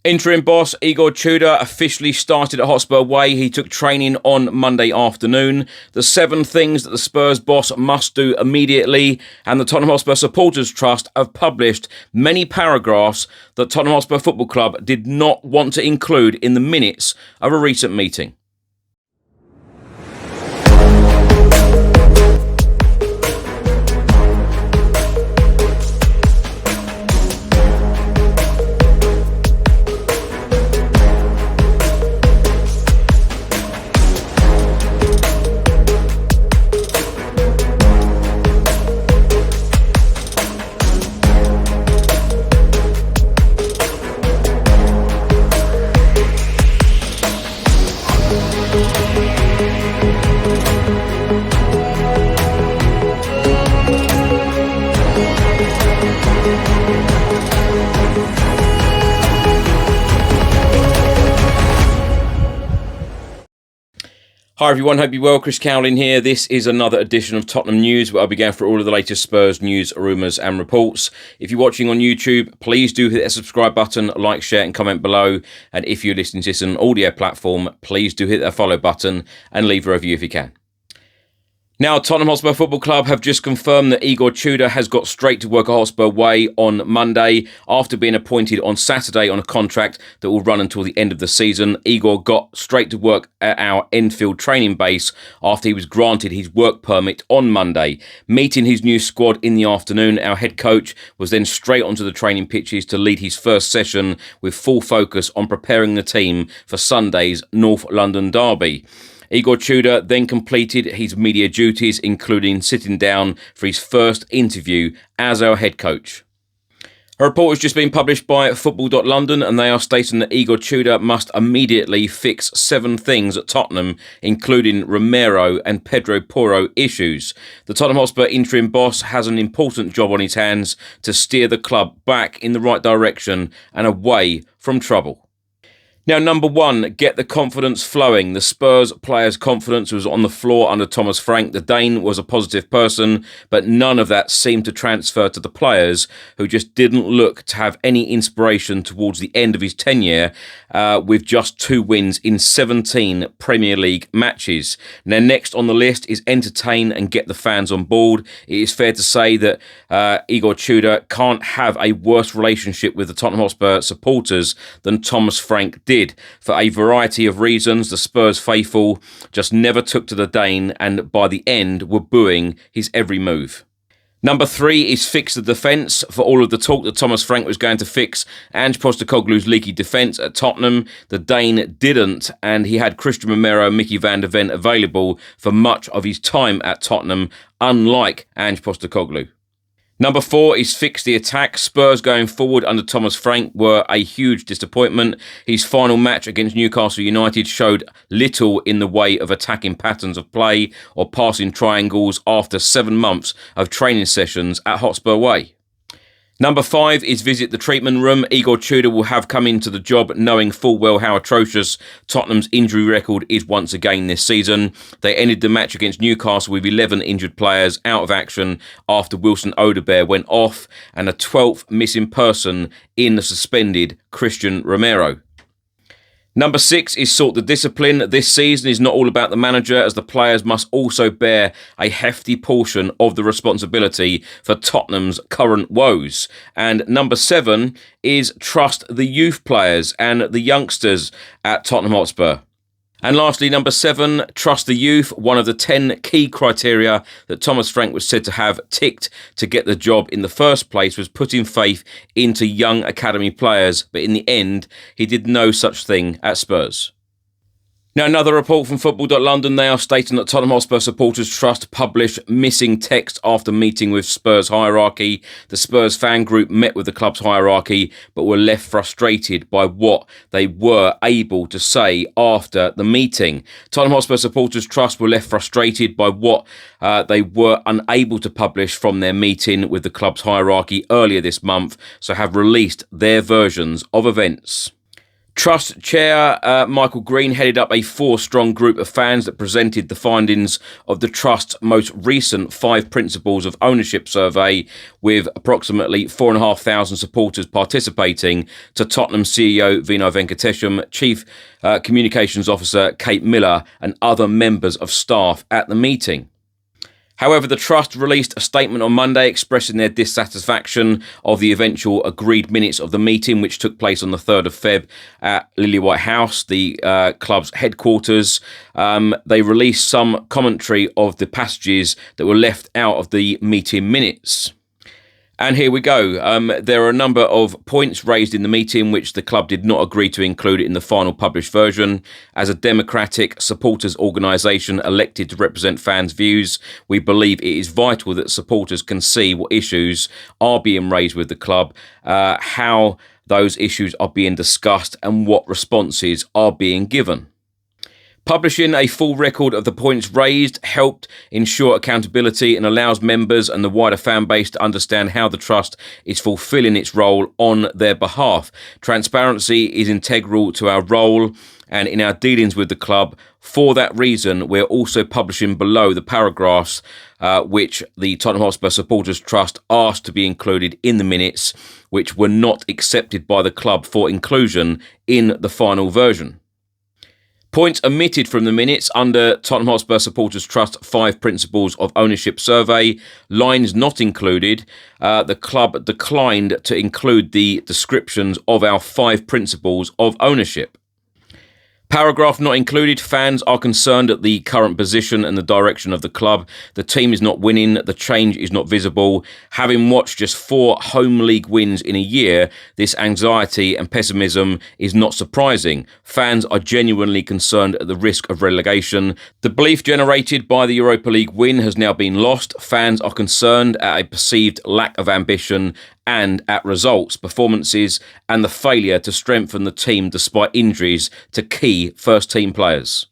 Interim boss Igor Tudor officially started at Hotspur Way. He took training on Monday afternoon. The 7 things that the Spurs boss must do immediately, and the Tottenham Hotspur Supporters Trust have published many paragraphs that Tottenham Hotspur Football Club did not want to include in the minutes of a recent meeting. Hi everyone, hope you're well. Chris Cowlin here. This is another edition of Tottenham News, where I'll be going through all of the latest Spurs news, rumours and reports. If you're watching on YouTube, please do hit that subscribe button, like, share and comment below. And if you're listening to this on an audio platform, please do hit that follow button and leave a review if you can. Now, Tottenham Hotspur Football Club have just confirmed that Igor Tudor has got straight to work at Hotspur Way on Monday. After being appointed on Saturday on a contract that will run until the end of the season, Igor got straight to work at our Enfield training base after he was granted his work permit on Monday. Meeting his new squad in the afternoon, our head coach was then straight onto the training pitches to lead his first session with full focus on preparing the team for Sunday's North London derby. Igor Tudor then completed his media duties, including sitting down for his first interview as our head coach. A report has just been published by Football.London, and they are stating that Igor Tudor must immediately fix 7 things at Tottenham, including Romero and Pedro Porro issues. The Tottenham Hotspur interim boss has an important job on his hands to steer the club back in the right direction and away from trouble. Now, number 1, get the confidence flowing. The Spurs players' confidence was on the floor under Thomas Frank. The Dane was a positive person, but none of that seemed to transfer to the players, who just didn't look to have any inspiration towards the end of his tenure with just 2 wins in 17 Premier League matches. Now, next on the list is entertain and get the fans on board. It is fair to say that Igor Tudor can't have a worse relationship with the Tottenham Hotspur supporters than Thomas Frank did. For a variety of reasons, the Spurs faithful just never took to the Dane, and by the end were booing his every move. Number 3 is fix the defence. For all of the talk that Thomas Frank was going to fix Ange Postecoglou's leaky defence at Tottenham, the Dane didn't, and he had Christian Romero and Mickey van der Ven available for much of his time at Tottenham, unlike Ange Postecoglou. Number 4 is fix the attack. Spurs going forward under Thomas Frank were a huge disappointment. His final match against Newcastle United showed little in the way of attacking patterns of play or passing triangles after 7 months of training sessions at Hotspur Way. Number 5 is visit the treatment room. Igor Tudor will have come into the job knowing full well how atrocious Tottenham's injury record is once again this season. They ended the match against Newcastle with 11 injured players out of action after Wilson Odebear went off, and a 12th missing person in the suspended Christian Romero. Number 6 is sort the discipline. This season is not all about the manager, as the players must also bear a hefty portion of the responsibility for Tottenham's current woes. And number 7 is trust the youth players and the youngsters at Tottenham Hotspur. And lastly, number 7, trust the youth. One of the 10 key criteria that Thomas Frank was said to have ticked to get the job in the first place was putting faith into young academy players. But in the end, he did no such thing at Spurs. Now, another report from Football.London, they are stating that Tottenham Hotspur Supporters Trust published missing text after meeting with Spurs hierarchy. The Spurs fan group met with the club's hierarchy, but were left frustrated by what they were able to say after the meeting. Tottenham Hotspur Supporters Trust were left frustrated by what they were unable to publish from their meeting with the club's hierarchy earlier this month, so have released their versions of events. Trust Chair Michael Green headed up a 4-strong group of fans that presented the findings of the Trust's most recent 5 Principles of Ownership survey, with approximately 4,500 supporters participating, to Tottenham CEO Vino Venkatesham, Chief Communications Officer Kate Miller and other members of staff at the meeting. However, the Trust released a statement on Monday expressing their dissatisfaction of the eventual agreed minutes of the meeting, which took place on the 3rd of Feb at Lillywhite House, the club's headquarters. They released some commentary of the passages that were left out of the meeting minutes. And here we go. There are a number of points raised in the meeting which the club did not agree to include in the final published version. As a democratic supporters organisation elected to represent fans' views, we believe it is vital that supporters can see what issues are being raised with the club, how those issues are being discussed and what responses are being given. Publishing a full record of the points raised helped ensure accountability and allows members and the wider fan base to understand how the Trust is fulfilling its role on their behalf. Transparency is integral to our role and in our dealings with the club. For that reason, we're also publishing below the paragraphs which the Tottenham Hotspur Supporters Trust asked to be included in the minutes, which were not accepted by the club for inclusion in the final version. Points omitted from the minutes under Tottenham Hotspur Supporters Trust 5 Principles of Ownership survey. Lines not included. The club declined to include the descriptions of our 5 principles of ownership. Paragraph not included. Fans are concerned at the current position and the direction of the club. The team is not winning. The change is not visible. Having watched just 4 home league wins in a year, this anxiety and pessimism is not surprising. Fans are genuinely concerned at the risk of relegation. The belief generated by the Europa League win has now been lost. Fans are concerned at a perceived lack of ambition and at results, performances and the failure to strengthen the team despite injuries to key first-team players.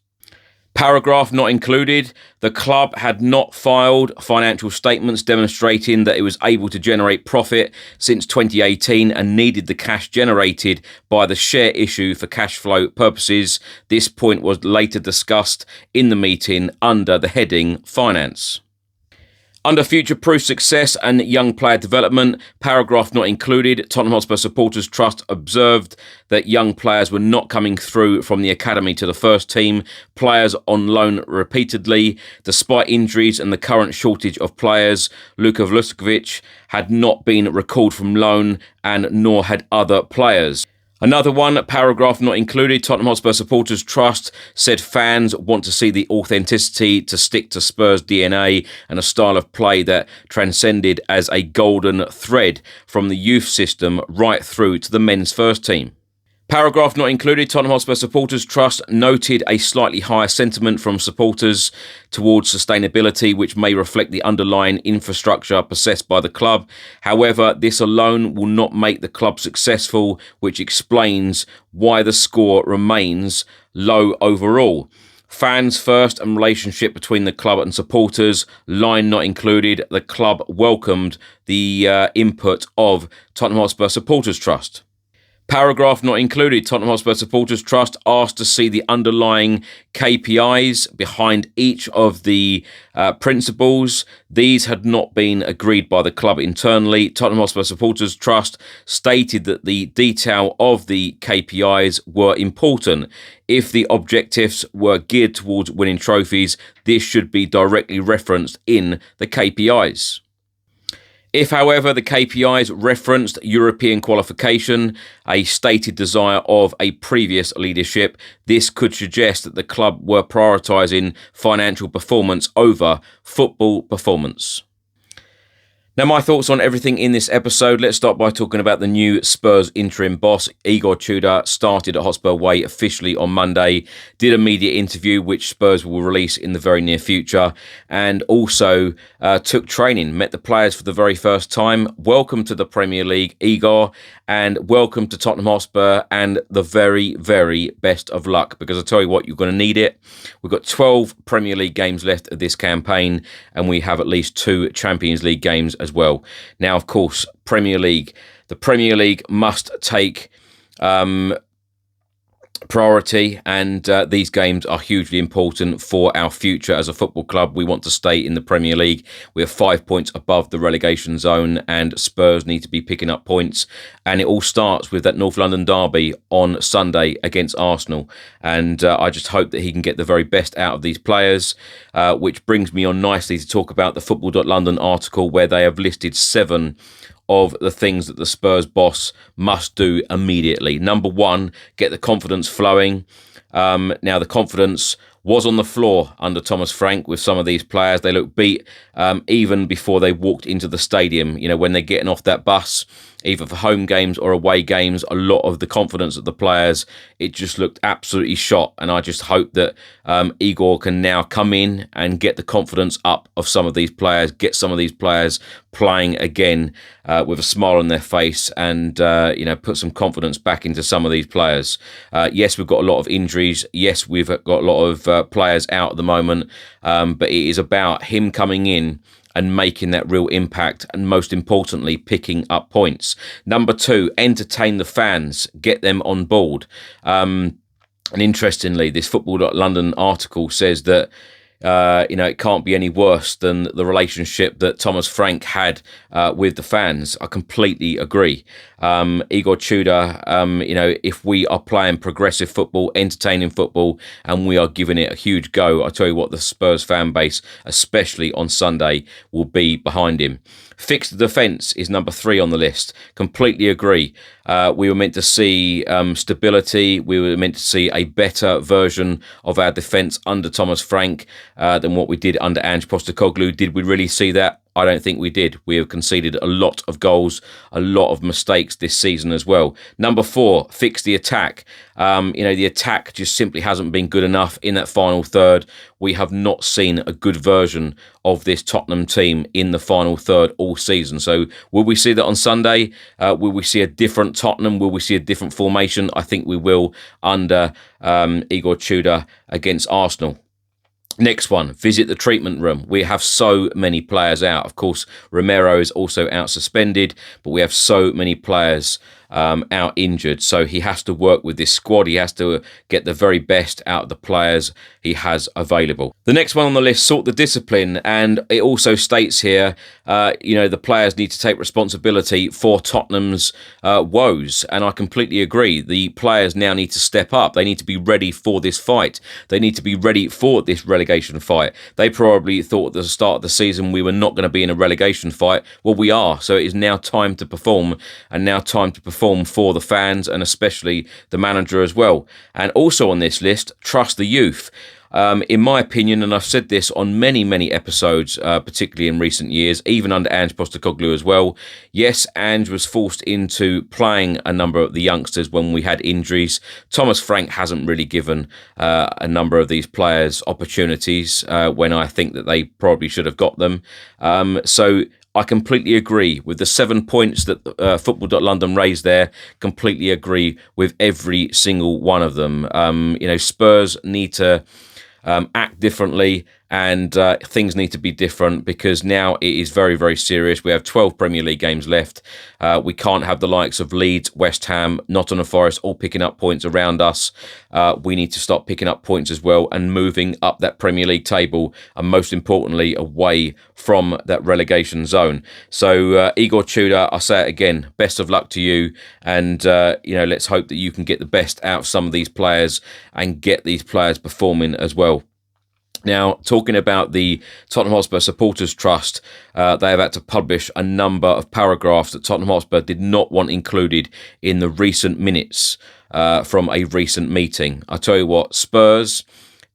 Paragraph not included. The club had not filed financial statements demonstrating that it was able to generate profit since 2018 and needed the cash generated by the share issue for cash flow purposes. This point was later discussed in the meeting under the heading Finance. Under future-proof success and young player development, paragraph not included, Tottenham Hotspur Supporters Trust observed that young players were not coming through from the academy to the first team, players on loan repeatedly. Despite injuries and the current shortage of players, Luka Vlahovic had not been recalled from loan and nor had other players. Another one, paragraph not included, Tottenham Hotspur Supporters Trust said fans want to see the authenticity to stick to Spurs DNA and a style of play that transcended as a golden thread from the youth system right through to the men's first team. Paragraph not included, Tottenham Hotspur Supporters Trust noted a slightly higher sentiment from supporters towards sustainability, which may reflect the underlying infrastructure possessed by the club. However, this alone will not make the club successful, which explains why the score remains low overall. Fans first and relationship between the club and supporters, line not included. The club welcomed the input of Tottenham Hotspur Supporters Trust. Paragraph not included, Tottenham Hotspur Supporters Trust asked to see the underlying KPIs behind each of the principles. These had not been agreed by the club internally. Tottenham Hotspur Supporters Trust stated that the detail of the KPIs were important. If the objectives were geared towards winning trophies, this should be directly referenced in the KPIs. If, however, the KPIs referenced European qualification, a stated desire of a previous leadership, this could suggest that the club were prioritising financial performance over football performance. Now, my thoughts on everything in this episode. Let's start by talking about the new Spurs interim boss. Igor Tudor started at Hotspur Way officially on Monday, did a media interview which Spurs will release in the very near future, and also took training, met the players for the very first time. Welcome to the Premier League, Igor, and welcome to Tottenham Hotspur, and the very, very best of luck, because I tell you what, you're going to need it. We've got 12 Premier League games left of this campaign, and we have at least 2 Champions League games as well. Now, of course, Premier League. The Premier League must take priority, and these games are hugely important for our future as a football club. We want to stay in the Premier League. We are 5 points above the relegation zone, and Spurs need to be picking up points. And it all starts with that North London derby on Sunday against Arsenal. And I just hope that he can get the very best out of these players, which brings me on nicely to talk about the Football.London article, where they have listed 7 of the things that the Spurs boss must do immediately. Number 1, get the confidence flowing. Now, the confidence was on the floor under Thomas Frank with some of these players. They looked beat even before they walked into the stadium. You know, when they're getting off that bus, either for home games or away games, a lot of the confidence of the players, it just looked absolutely shot. And I just hope that Igor can now come in and get the confidence up of some of these players, get some of these players playing again with a smile on their face, and put some confidence back into some of these players. Yes, we've got a lot of injuries. Yes, we've got a lot of players out at the moment, but it is about him coming in and making that real impact, and most importantly, picking up points. Number 2, entertain the fans, get them on board. And interestingly, this Football.London article says that it can't be any worse than the relationship that Thomas Frank had with the fans. I completely agree. Igor Tudor, if we are playing progressive football, entertaining football, and we are giving it a huge go, I tell you what, the Spurs fan base, especially on Sunday, will be behind him. Fix the defence is number 3 on the list. Completely agree. We were meant to see stability. We were meant to see a better version of our defence under Thomas Frank than what we did under Ange Postecoglou. Did we really see that? I don't think we did. We have conceded a lot of goals, a lot of mistakes this season as well. Number 4, fix the attack. The attack just simply hasn't been good enough in that final third. We have not seen a good version of this Tottenham team in the final third all season. So will we see that on Sunday? Will we see a different Tottenham? Will we see a different formation? I think we will under Igor Tudor against Arsenal. Next one, visit the treatment room. We have so many players out. Of course, Romero is also out suspended, but we have so many players out injured. So he has to work with this squad. He has to get the very best out of the players he has available. The next one on the list, sort the discipline. And it also states here, the players need to take responsibility for Tottenham's woes. And I completely agree. The players now need to step up. They need to be ready for this fight. They need to be ready for this relegation fight. They probably thought at the start of the season we were not going to be in a relegation fight. Well, we are. So it is now time to perform, and now time to perform for the fans and especially the manager as well. And also on this list, trust the youth. In my opinion, and I've said this on many, many episodes, particularly in recent years, even under Ange Postecoglou as well. Yes, Ange was forced into playing a number of the youngsters when we had injuries. Thomas Frank hasn't really given a number of these players opportunities when I think that they probably should have got them. So I completely agree with the 7 points that Football.London raised there. Completely agree with every single one of them. Spurs need to act differently, and things need to be different, because now it is very, very serious. We have 12 Premier League games left. We can't have the likes of Leeds, West Ham, Nottingham Forest all picking up points around us. We need to start picking up points as well and moving up that Premier League table, and most importantly, away from that relegation zone. So Igor Tudor, I'll say it again, best of luck to you, and let's hope that you can get the best out of some of these players and get these players performing as well. Now, talking about the Tottenham Hotspur Supporters Trust, they have had to publish a number of paragraphs that Tottenham Hotspur did not want included in the recent minutes from a recent meeting. I tell you what, Spurs,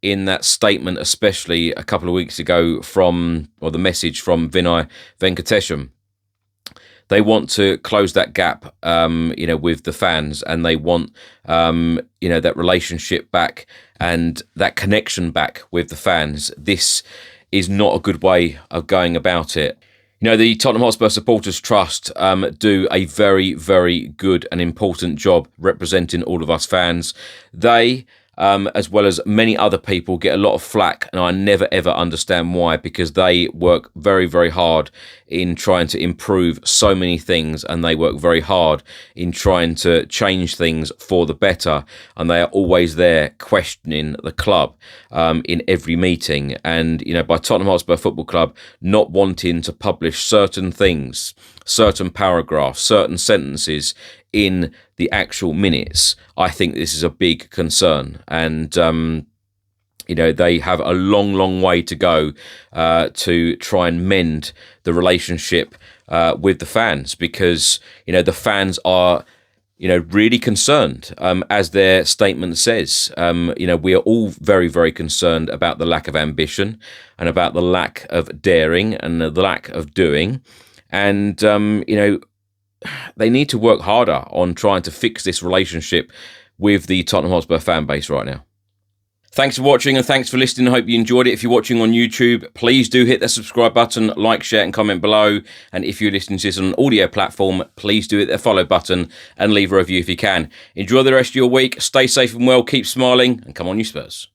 in that statement, especially a couple of weeks ago the message from Vinay Venkatesham, they want to close that gap, with the fans, and they want, that relationship back and that connection back with the fans. This is not a good way of going about it. The Tottenham Hotspur Supporters Trust do a very, very good and important job representing all of us fans. They as well as many other people, get a lot of flack, and I never ever understand why, because they work very, very hard in trying to improve so many things, and they work very hard in trying to change things for the better, and they are always there questioning the club in every meeting. And, you know, by Tottenham Hotspur Football Club not wanting to publish certain things, certain paragraphs, certain sentences in the actual minutes, I think this is a big concern. And you know, they have a long, long way to go to try and mend the relationship with the fans, because, you know, the fans are, you know, really concerned, as their statement says. You know, we are all very, very concerned about the lack of ambition and about the lack of daring and the lack of doing. And, you know, they need to work harder on trying to fix this relationship with the Tottenham Hotspur fan base right now. Thanks for watching, and thanks for listening. I hope you enjoyed it. If you're watching on YouTube, please do hit the subscribe button, like, share and comment below. And if you're listening to this on an audio platform, please do hit the follow button and leave a review if you can. Enjoy the rest of your week. Stay safe and well, keep smiling, and come on you Spurs.